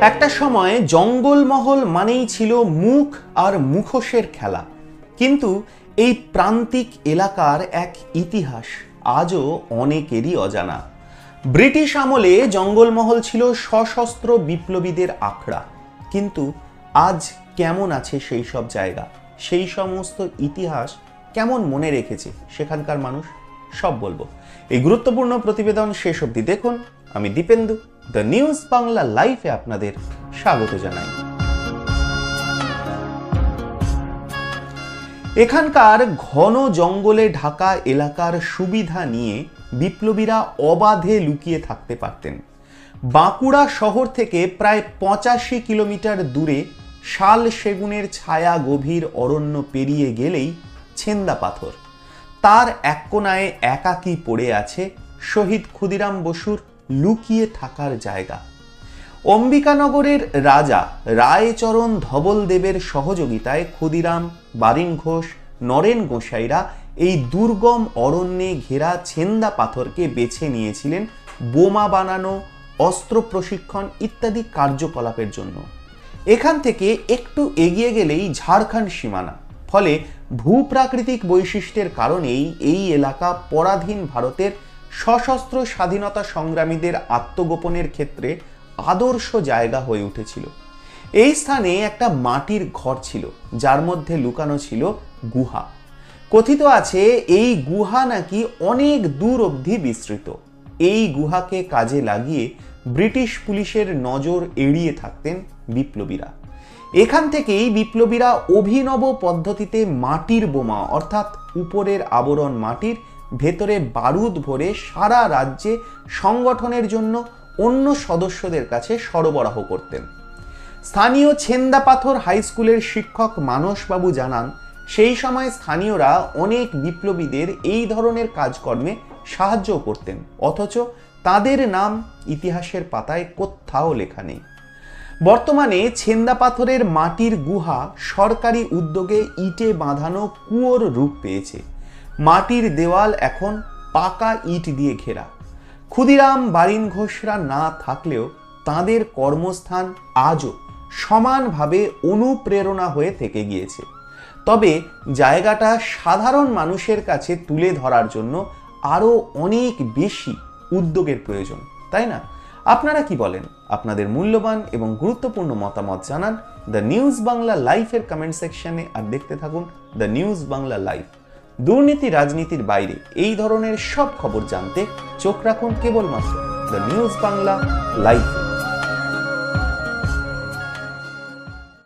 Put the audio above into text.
একটা সময় জঙ্গলমহল মানেই ছিল মুখ আর মুখোশের খেলা, কিন্তু এই প্রান্তিক এলাকার এক ইতিহাস আজও অনেকেরই অজানা। ব্রিটিশ আমলে জঙ্গলমহল ছিল সশস্ত্র বিপ্লবীদের আখড়া, কিন্তু আজ কেমন আছে সেই সব জায়গা, সেই সমস্ত ইতিহাস কেমন মনে রেখেছে সেখানকার মানুষ, সব বলবো এই গুরুত্বপূর্ণ প্রতিবেদন শেষ অবধি দেখুন। আমি দীপেন্দু, দ্য নিউজ বাংলা লাইভে আপনাদের স্বাগত জানাই। এখানকার ঘন জঙ্গলে ঢাকা এলাকার সুবিধা নিয়ে বিপ্লবীরা অবাধে লুকিয়ে থাকতে পারতেন। বাঁকুড়া শহর থেকে প্রায় 85 কিলোমিটার দূরে শাল সেগুনের ছায়া গভীর অরণ্য পেরিয়ে গেলেই ছেন্দা পাথর, তার এক কোনায় একাকী পড়ে আছে শহীদ ক্ষুদিরাম বসুর লুকিয়ে থাকার জায়গা। অম্বিকানগরের রাজা রায়চরণ ধবলদেবের সহযোগিতায় ক্ষুদিরাম, বারিন ঘোষ, নরেন গোসাইরা এই দুর্গম অরণ্যে ঘেরা ছেন্দা পাথরকে বেছে নিয়েছিলেন বোমা বানানো, অস্ত্র প্রশিক্ষণ ইত্যাদি কার্যকলাপের জন্য। এখান থেকে একটু এগিয়ে গেলেই ঝাড়খণ্ড সীমানা, ফলে ভূপ্রাকৃতিক বৈশিষ্ট্যের কারণেই এই এলাকা পরাধীন ভারতের সশস্ত্র স্বাধীনতা সংগ্রামীদের আত্মগোপনের ক্ষেত্রে আদর্শ জায়গা হয়ে উঠেছিল। এই স্থানে একটা মাটির ঘর ছিল, যার মধ্যে লুকানো ছিল গুহা। কথিত আছে এই গুহা নাকি অনেক দূর অবধি বিস্তৃত। এই গুহাকে কাজে লাগিয়ে ব্রিটিশ পুলিশের নজর এড়িয়ে থাকতেন বিপ্লবীরা। এখান থেকেই বিপ্লবীরা অভিনব পদ্ধতিতে মাটির বোমা, অর্থাৎ উপরের আবরণ মাটির, ভেতরে বারুদ ভরে সারা রাজ্যে সংগঠনের জন্য অন্য সদস্যদের কাছে সরবরাহ করতেন। স্থানীয় ছেন্দাপাথর হাই স্কুলের শিক্ষক মানসবাবু জানান, সেই সময় স্থানীয়রা অনেক বিপ্লবীদের এই ধরনের কাজকর্মে সাহায্য করতেন, অথচ তাদের নাম ইতিহাসের পাতায় কোথাও লেখা নেই। বর্তমানে ছেন্দাপাথরের মাটির গুহা সরকারি উদ্যোগে ইটে বাঁধানো কুয়োর রূপ পেয়েছে। মাটির দেওয়াল এখন পাকা ইট দিয়ে ঘেরা। ক্ষুদিরাম, বারিন ঘোষরা না থাকলেও তাদের কর্মস্থান আজও সমানভাবে অনুপ্রেরণা হয়ে থেকে গিয়েছে। তবে জায়গাটা সাধারণ মানুষের কাছে তুলে ধরার জন্য আরও অনেক বেশি উদ্যোগের প্রয়োজন, তাই না? আপনারা কি বলেন? আপনাদের মূল্যবান এবং গুরুত্বপূর্ণ মতামত জানান দ্য নিউজ বাংলা লাইভের কমেন্ট সেকশনে, আর দেখতে থাকুন দ্য নিউজ বাংলা লাইভ। দুর্নীতি রাজনীতির বাইরে এই ধরনের সব খবর জানতে চোখ রাখুন কেবলমাত্র দ্য নিউজ বাংলা লাইভ।